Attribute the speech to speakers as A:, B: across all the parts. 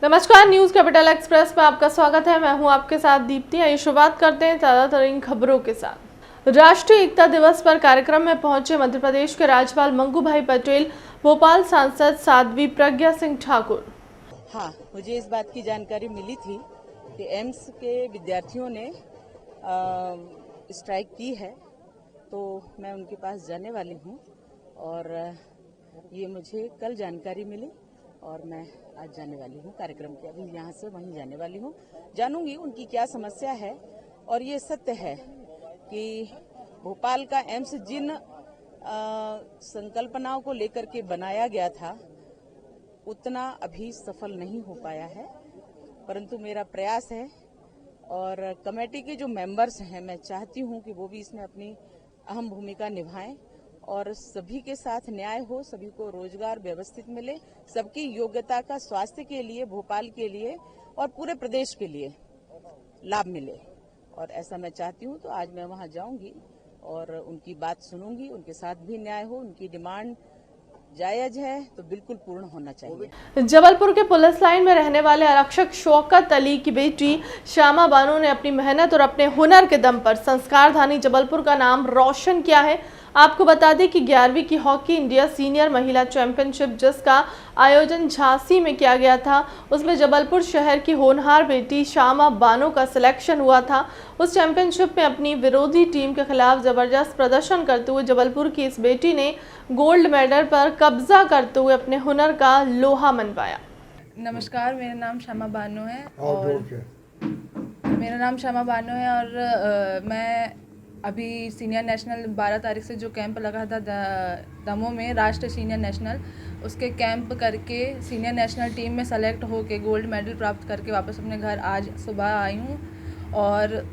A: नमस्कार, news capital express में आपका स्वागत है। मैं हूं आपके साथ दीप्ति। आइए शुरुआत करते हैं ताज़ातरीन खबरों के साथ। राष्ट्रीय एकता दिवस पर कार्यक्रम में पहुंचे मध्य प्रदेश के राज्यपाल मंगू भाई पटेल, भोपाल सांसद साध्वी प्रज्ञा सिंह ठाकुर।
B: हाँ, मुझे इस बात की जानकारी मिली थी कि एम्स के विद्यार्थियों ने स्ट्राइक की है, तो मैं उनके पास जाने वाली हूँ और ये मुझे कल जानकारी मिली और मैं आज जाने वाली हूँ कार्यक्रम के। अभी यहाँ से वहीं जाने वाली हूँ, जानूंगी उनकी क्या समस्या है। और ये सत्य है कि भोपाल का एम्स जिन संकल्पनाओं को लेकर के बनाया गया था उतना अभी सफल नहीं हो पाया है, परंतु मेरा प्रयास है और कमेटी के जो मेंबर्स हैं, मैं चाहती हूं कि वो भी इसमें अपनी अहम भूमिका निभाएं और सभी के साथ न्याय हो, सभी को रोजगार व्यवस्थित मिले, सबकी योग्यता का स्वास्थ्य के लिए, भोपाल के लिए और पूरे प्रदेश के लिए लाभ मिले। और ऐसा मैं चाहती हूं, तो आज मैं वहां जाऊंगी और उनकी बात सुनूंगी, उनके साथ भी न्याय हो। उनकी डिमांड जायज है तो बिल्कुल पूर्ण होना चाहिए।
A: जबलपुर के पुलिस लाइन में रहने वाले आरक्षक शौकत अली की बेटी श्यामा बानो ने अपनी मेहनत और अपने हुनर के दम पर संस्कारधानी जबलपुर का नाम रोशन किया है। आपको बता दें कि 11वीं की हॉकी इंडिया सीनियर महिला चैंपियनशिप जिसका आयोजन झांसी में किया गया था, उसमें जबलपुर शहर की होनहार बेटी श्यामा बानो का सिलेक्शन हुआ था। उस चैंपियनशिप में अपनी विरोधी टीम के खिलाफ जबरदस्त प्रदर्शन करते हुए जबलपुर की इस बेटी ने गोल्ड मेडल पर कब्जा करते हुए अपने हुनर का लोहा मनवाया।
C: नमस्कार, मेरा नाम श्यामा बानो है और मैं अभी सीनियर नेशनल 12 तारीख से जो कैंप लगा था दमोह में, राष्ट्रीय सीनियर नेशनल, उसके कैंप करके सीनियर नेशनल टीम में सेलेक्ट होके गोल्ड मेडल प्राप्त करके वापस अपने घर आज सुबह आई हूँ। और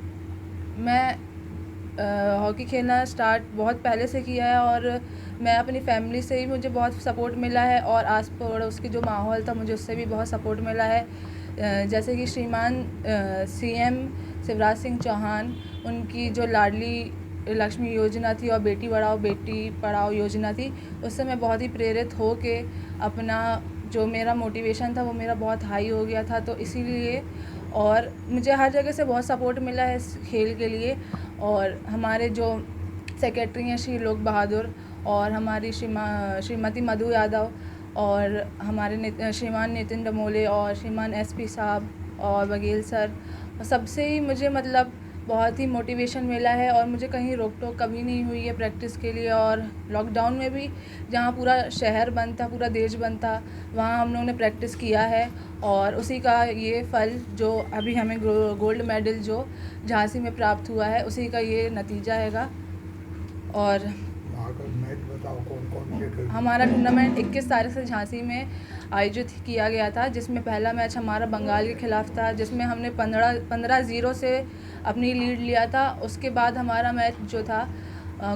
C: मैं हॉकी खेलना स्टार्ट बहुत पहले से किया है और मैं अपनी फैमिली से ही मुझे बहुत सपोर्ट मिला है और आस पड़ोस के जो माहौल था मुझे उससे भी बहुत सपोर्ट मिला है। जैसे कि श्रीमान सीएम शिवराज सिंह चौहान, उनकी जो लाडली लक्ष्मी योजना थी और बेटी बढ़ाओ बेटी पढ़ाओ योजना थी, उससे मैं बहुत ही प्रेरित हो के अपना जो मेरा मोटिवेशन था वो मेरा बहुत हाई हो गया था। तो इसीलिए और मुझे हर जगह से बहुत सपोर्ट मिला है इस खेल के लिए। और हमारे जो सेक्रेटरी हैं श्री लोक बहादुर और हमारी श्रीमती मधु यादव और हमारे श्रीमान नितिन डमोले और श्रीमान एसपी साहब और बघेल सर, सबसे ही मुझे मतलब बहुत ही मोटिवेशन मिला है और मुझे कहीं रोक टोक कभी नहीं हुई है प्रैक्टिस के लिए। और लॉकडाउन में भी जहाँ पूरा शहर बंद था, पूरा देश बंद था, वहाँ हम लोगों ने प्रैक्टिस किया है और उसी का ये फल जो अभी हमें गोल्ड मेडल जो झांसी में प्राप्त हुआ है, उसी का ये नतीजा हैगा। और हमारा टूर्नामेंट 21 तारीख से झांसी में आयोजित किया गया था, जिसमें पहला मैच हमारा बंगाल के खिलाफ था, जिसमें हमने 15-0 से अपनी लीड लिया था। उसके बाद हमारा मैच जो था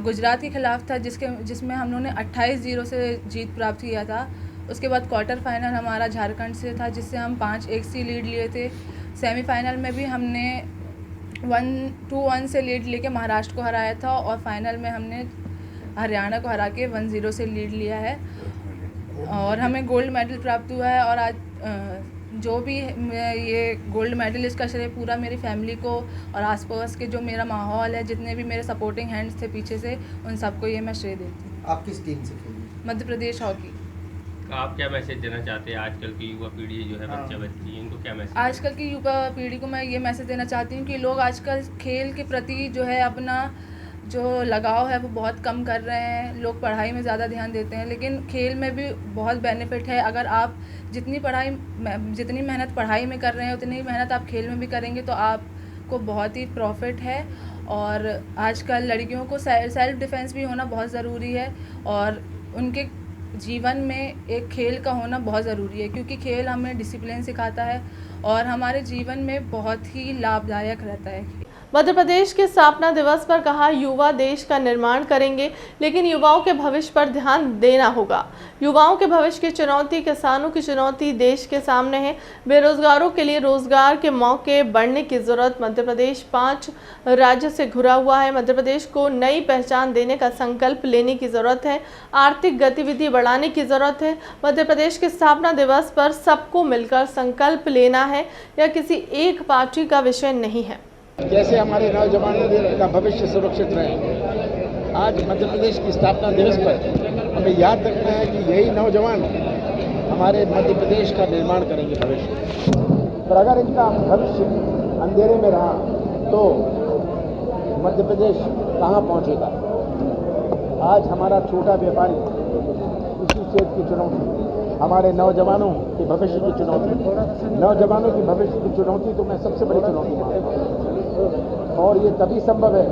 C: गुजरात के खिलाफ था, जिसमें हम लोगों ने 28-0 से जीत प्राप्त किया था। उसके बाद क्वार्टर फाइनल हमारा झारखंड से था, जिससे हम 5-1 से लीड लिए थे। सेमीफाइनल में भी हमने 1-2-1 से लीड लेके महाराष्ट्र को हराया था और फाइनल में हमने हरियाणा को हरा के 1-0 से लीड लिया है और हमें गोल्ड मेडल प्राप्त हुआ है। और आज जो भी ये गोल्ड मेडल, इसका श्रेय पूरा मेरी फैमिली को और आसपास के जो मेरा माहौल है, जितने भी मेरे सपोर्टिंग हैंड्स थे पीछे से, उन सबको ये मैं श्रेय देती हूँ।
D: आप किस टीम से खेली?
C: मध्य प्रदेश हॉकी।
E: आप क्या मैसेज देना चाहते हैं आजकल की युवा पीढ़ी जो है, बच्चा बच्ची, इनको क्या मैसेज?
C: आजकल की युवा पीढ़ी को मैं ये मैसेज देना चाहती हूँ कि लोग आजकल खेल के प्रति जो है अपना जो लगाव है वो बहुत कम कर रहे हैं। लोग पढ़ाई में ज़्यादा ध्यान देते हैं, लेकिन खेल में भी बहुत बेनिफिट है। अगर आप जितनी मेहनत पढ़ाई में कर रहे हैं, उतनी मेहनत आप खेल में भी करेंगे तो आपको बहुत ही प्रॉफिट है। और आजकल लड़कियों को सेल्फ डिफेंस भी होना बहुत ज़रूरी है और उनके जीवन में एक खेल का होना बहुत ज़रूरी है, क्योंकि खेल हमें डिसिप्लिन सिखाता है और हमारे जीवन में बहुत ही लाभदायक रहता है।
A: मध्य प्रदेश के स्थापना दिवस पर कहा, युवा देश का निर्माण करेंगे, लेकिन युवाओं के भविष्य पर ध्यान देना होगा। युवाओं के भविष्य की चुनौती, किसानों की चुनौती देश के सामने है। बेरोजगारों के लिए रोजगार के मौके बढ़ने की जरूरत। मध्य प्रदेश 5 राज्य से घिरा हुआ है। मध्य प्रदेश को नई पहचान देने का संकल्प लेने की जरूरत है। आर्थिक गतिविधि बढ़ाने की जरूरत है। मध्य प्रदेश के स्थापना दिवस पर सबको मिलकर संकल्प लेना है, यह किसी एक पार्टी का विषय नहीं है।
D: कैसे हमारे नौजवान का भविष्य सुरक्षित रहे। आज मध्य प्रदेश की स्थापना दिवस पर हमें याद रखना है कि यही नौजवान हमारे मध्य प्रदेश का निर्माण करेंगे भविष्य। पर अगर इनका भविष्य अंधेरे में रहा तो मध्य प्रदेश कहाँ पहुँचेगा। आज हमारा छोटा व्यापारी, कृषि क्षेत्र की चुनौती, हमारे नौजवानों के भविष्य की चुनौती, नौजवानों की भविष्य की चुनौती तो मैं सबसे बड़ी चुनौती मानता हूँ। और ये तभी संभव है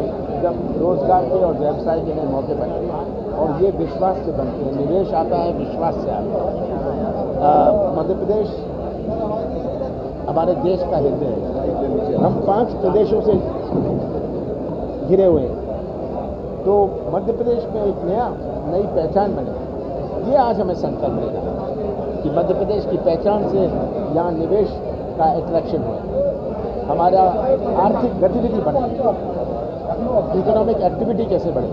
D: जब रोजगार के और व्यवसाय के नए मौके बनते हैं और ये विश्वास से बनते हैं। निवेश आता है विश्वास से आता है। मध्य प्रदेश हमारे देश का हृदय है। हम 5 प्रदेशों से घिरे हुए हैं, तो मध्य प्रदेश में एक नई पहचान बने। ये आज हमें संकल्प लेना है कि मध्य प्रदेश की पहचान से यहाँ निवेश का अट्रैक्शन हो, हमारा आर्थिक गतिविधि बढ़े, इकोनॉमिक एक्टिविटी कैसे बढ़े,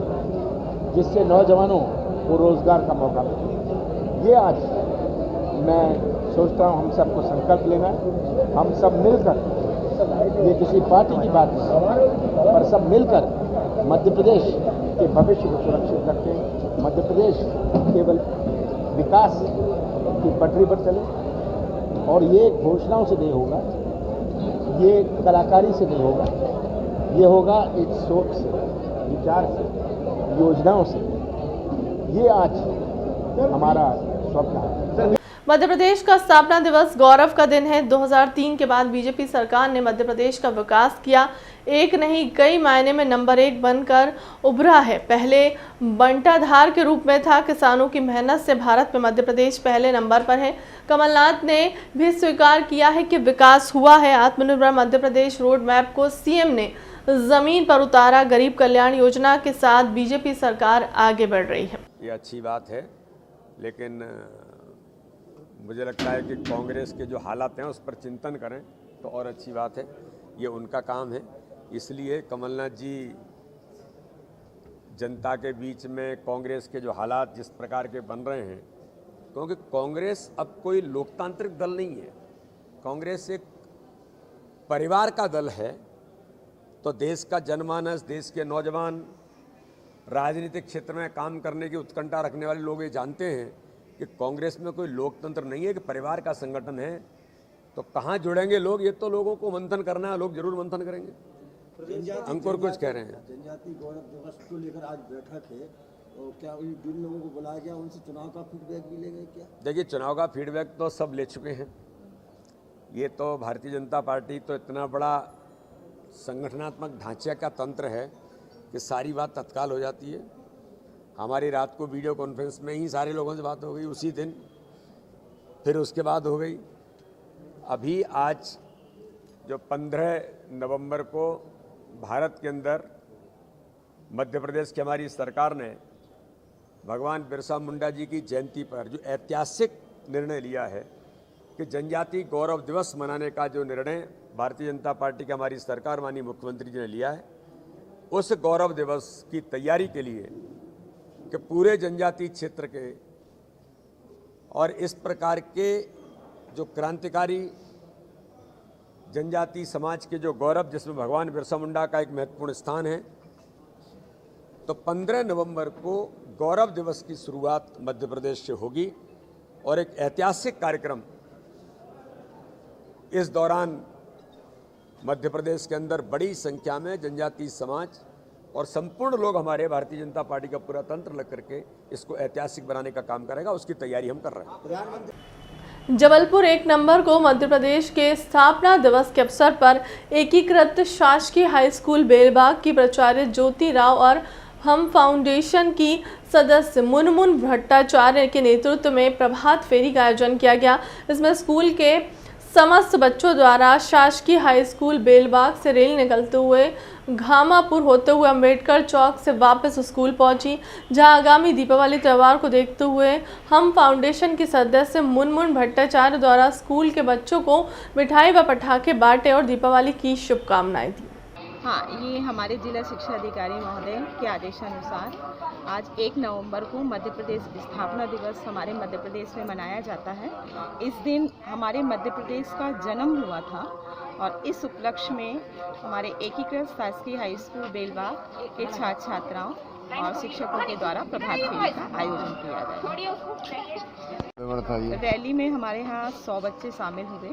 D: जिससे नौजवानों को रोजगार का मौका मिले। ये आज मैं सोचता हूँ हम सबको संकल्प लेना है। हम सब मिलकर, ये किसी पार्टी की बात नहीं, पर सब मिलकर मध्य प्रदेश के भविष्य को सुरक्षित करते हैं। मध्य प्रदेश केवल विकास की पटरी पर चले, और ये घोषणाओं से नहीं होगा, ये कलाकारी से नहीं होगा, ये होगा एक सोच से, विचार से, योजनाओं से। ये आज हमारा स्वप्न है।
A: मध्य प्रदेश का स्थापना दिवस गौरव का दिन है। 2003 के बाद बीजेपी सरकार ने मध्य प्रदेश का विकास किया, एक नहीं कई मायने में नंबर 1 बनकर उभरा है। पहले बंटाधार के रूप में था। किसानों की मेहनत से भारत में मध्य प्रदेश पहले नंबर पर है। कमलनाथ ने भी स्वीकार किया है कि विकास हुआ है। आत्मनिर्भर मध्य प्रदेश रोड मैप को सीएम ने जमीन पर उतारा। गरीब कल्याण योजना के साथ बीजेपी सरकार आगे बढ़ रही है।
F: ये अच्छी बात है, लेकिन मुझे लगता है कि कांग्रेस के जो हालात हैं उस पर चिंतन करें तो और अच्छी बात है। ये उनका काम है। इसलिए कमलनाथ जी जनता के बीच में कांग्रेस के जो हालात जिस प्रकार के बन रहे हैं, क्योंकि कांग्रेस अब कोई लोकतांत्रिक दल नहीं है, कांग्रेस एक परिवार का दल है। तो देश का जनमानस, देश के नौजवान, राजनीतिक क्षेत्र में काम करने की उत्कंठा रखने वाले लोग ये जानते हैं कि कांग्रेस में कोई लोकतंत्र नहीं है, कि परिवार का संगठन है। तो कहाँ जुड़ेंगे लोग, ये तो लोगों को मंथन करना है, लोग जरूर मंथन करेंगे। अंकुर कुछ कह रहे हैं।
G: जनजाति गौरव दिवस को लेकर आज बैठक है, और क्या जिन लोगों को बुलाया गया उनसे चुनाव का फीडबैक भी लेंगे क्या? देखिए,
F: चुनाव का फीडबैक तो सब ले चुके हैं। ये तो भारतीय जनता पार्टी तो इतना बड़ा संगठनात्मक ढांचे का तंत्र है कि सारी बात तत्काल हो जाती है। हमारी रात को वीडियो कॉन्फ्रेंस में ही सारे लोगों से बात हो गई उसी दिन, फिर उसके बाद हो गई। अभी आज जो 15 नवंबर को भारत के अंदर मध्य प्रदेश की हमारी सरकार ने भगवान बिरसा मुंडा जी की जयंती पर जो ऐतिहासिक निर्णय लिया है कि जनजाति गौरव दिवस मनाने का जो निर्णय भारतीय जनता पार्टी की हमारी सरकार माननीय मुख्यमंत्री जी ने लिया है, उस गौरव दिवस की तैयारी के लिए कि पूरे जनजाति क्षेत्र के और इस प्रकार के जो क्रांतिकारी जनजाति समाज के जो गौरव, जिसमें भगवान बिरसा मुंडा का एक महत्वपूर्ण स्थान है, तो 15 नवंबर को गौरव दिवस की शुरुआत मध्य प्रदेश से होगी और एक ऐतिहासिक कार्यक्रम इस दौरान मध्य प्रदेश के अंदर बड़ी संख्या में जनजाति समाज और संपूर्ण लोग, हमारे भारतीय जनता पार्टी का पूरा तंत्र लग करके इसको ऐतिहासिक बनाने का काम करेगा। उसकी तैयारी हम कर रहे हैं।
A: जबलपुर 1 नंबर को मध्य प्रदेश के स्थापना दिवस के अवसर पर एकीकृत शासकीय हाई स्कूल बेलबाग की प्राचार्य ज्योति राव और हम फाउंडेशन की सदस्य मुनमुन भट्टाचार्य के नेतृत्व में प्रभात फेरी का आयोजन किया गया। इसमें स्कूल के समस्त बच्चों द्वारा शासकीय हाई स्कूल बेलबाग से रैली निकलते हुए घामापुर होते हुए अंबेडकर चौक से वापस स्कूल पहुंची, जहां आगामी दीपावली त्यौहार को देखते हुए हम फाउंडेशन की सदस्य मुनमुन भट्टाचार्य द्वारा स्कूल के बच्चों को मिठाई व पटाखे बांटे और दीपावली की शुभकामनाएं दी।
H: हाँ, ये हमारे जिला शिक्षा अधिकारी महोदय के आदेशानुसार आज 1 नवंबर को मध्य प्रदेश स्थापना दिवस हमारे मध्य प्रदेश में मनाया जाता है। इस दिन हमारे मध्य प्रदेश का जन्म हुआ था और इस उपलक्ष्य में हमारे एकीकृत शासकीय हाई स्कूल बेलबाग के छात्र छात्राओं और शिक्षकों के द्वारा प्रभात फेरी का आयोजन किया गया। रैली में हमारे यहाँ 100 बच्चे शामिल हुए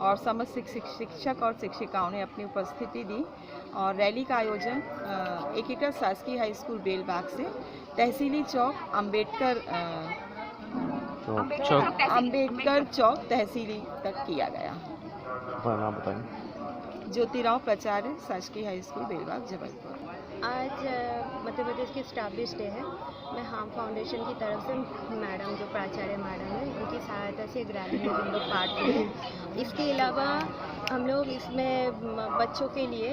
H: और समस्त शिक्षक और शिक्षिकाओं ने अपनी उपस्थिति दी और रैली का आयोजन एकीकृत शासकीय हाई स्कूल बेलबाग से तहसीली चौक अम्बेडकर चौक तहसीली तक किया गया।
I: नाम बताएं।
H: ज्योतिराव प्राचार्य शासकीय हाई स्कूल बेलबाग जबलपुर।
J: आज मध्य प्रदेश की स्टैब्लिश डे है। मैं हाम फाउंडेशन की तरफ से मैडम जो प्राचार्य मैडम है उनकी सहायता से एक रैली में हम लोग पार्ट लिए। इसके अलावा हम लोग इसमें बच्चों के लिए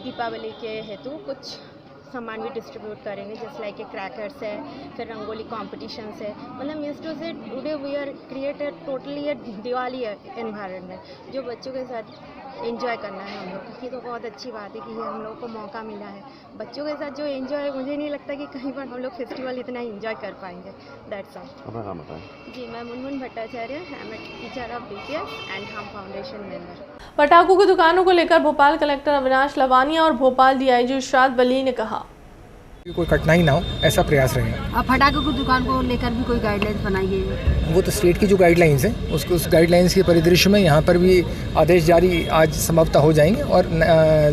J: दीपावली के हेतु कुछ सामान भी डिस्ट्रीब्यूट करेंगे, जैसे लाइक क्रैकर्स है, फिर रंगोली कॉम्पिटिशन्स है। मतलब means to say today we are created totally a Diwali environment जो बच्चों के साथ एंजॉय करना है हम लोग की। तो बहुत अच्छी बात है कि ये हम लोग को मौका मिला है बच्चों के साथ जो एंजॉय। मुझे नहीं लगता कि कहीं पर हम लोग फेस्टिवल इतना एंजॉय कर पाएंगे। That's all.
I: अपना नाम बताएं।
J: जी, मैं Munmun Bhattacharya, I am a teacher of BPS and हम फाउंडेशन मेंबर।
A: पटाखों की दुकानों को लेकर भोपाल कलेक्टर अविनाश लवानिया और भोपाल DIG इरशाद वली ने कहा
K: कोई कठिनाई ना हो, ऐसा प्रयास रहेगा।
L: अब पटाखों की दुकान को लेकर भी कोई गाइडलाइंस बनाई है?
K: वो तो स्टेट की जो गाइडलाइंस हैं उस गाइडलाइंस के परिदृश्य में यहाँ पर भी आदेश जारी आज समाप्त हो जाएंगे और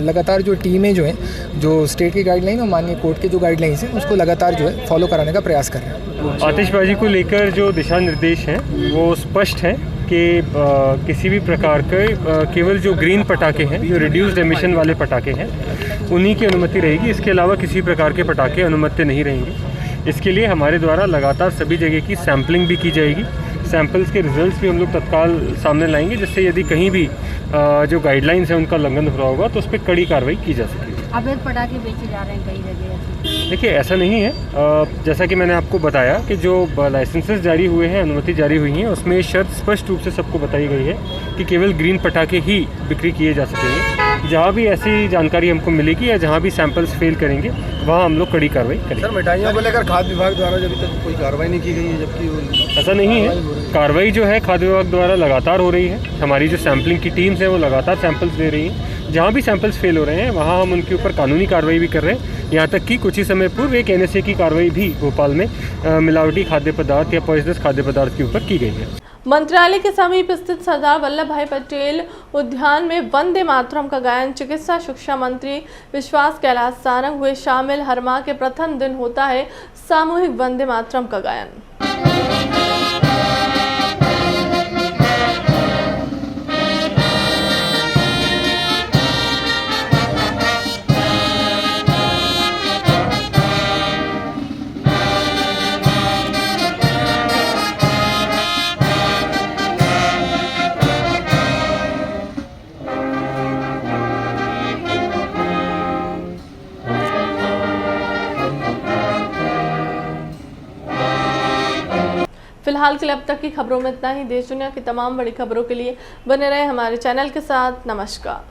K: लगातार जो टीमें जो हैं जो स्टेट की गाइडलाइन और माननीय कोर्ट के जो गाइडलाइंस हैं उसको लगातार जो है फॉलो कराने का प्रयास कर रहे हैं।
M: आतिशबाजी को लेकर जो दिशा निर्देश हैं वो स्पष्ट हैं कि किसी भी प्रकार के केवल जो ग्रीन पटाखे हैं, जो रिड्यूस्ड एमिशन वाले पटाखे हैं, उन्हीं की अनुमति रहेगी। इसके अलावा किसी प्रकार के पटाखे अनुमति नहीं रहेंगे। इसके लिए हमारे द्वारा लगातार सभी जगह की सैम्पलिंग भी की जाएगी। सैंपल्स के रिजल्ट्स भी हम लोग तत्काल सामने लाएंगे, जिससे यदि कहीं भी जो गाइडलाइंस है उनका उल्लंघन हो रहा होगा तो उस पर कड़ी कार्रवाई की जा सकेगी।
L: अवैध पटाखे बेचे जा रहे हैं कई जगह।
M: देखिए, ऐसा नहीं है। जैसा कि मैंने आपको बताया कि जो लाइसेंसेस जारी हुए हैं, अनुमति जारी हुई है, उसमें शर्त स्पष्ट रूप से सबको बताई गई है कि केवल ग्रीन पटाखे ही बिक्री किए जा सकेंगे। जहाँ भी ऐसी जानकारी हमको मिलेगी या जहाँ भी सैंपल्स फेल करेंगे वहाँ हम लोग कड़ी कार्रवाई करेंगे।
G: सर, मिठाइयों को लेकर खाद्य विभाग द्वारा अभी तक कोई कार्रवाई नहीं की गई है, जबकि
M: ऐसा नहीं है। कार्रवाई जो है खाद्य विभाग द्वारा लगातार हो रही है। हमारी जो सैंपलिंग की टीम्स हैं वो लगातार सैंपल्स दे रही हैं। जहाँ भी सैंपल्स फेल हो रहे हैं वहाँ हम उनके ऊपर कानूनी कार्रवाई भी कर रहे हैं। यहाँ तक कि कुछ ही समय पूर्व एक NSA की कार्रवाई भी भोपाल में मिलावटी खाद्य पदार्थ या पॉइजनस खाद्य पदार्थ के ऊपर की गई है।
A: मंत्रालय के समीप स्थित सरदार वल्लभ भाई पटेल उद्यान में वंदे मातरम का गायन चिकित्सा शिक्षा मंत्री विश्वास कैलाश सारंग हुए शामिल। हर माह के प्रथम दिन होता है सामूहिक वंदे मातरम का गायन। फिलहाल के लिए अब तक की खबरों में इतना ही। देश दुनिया की तमाम बड़ी खबरों के लिए बने रहे हमारे चैनल के साथ। नमस्कार।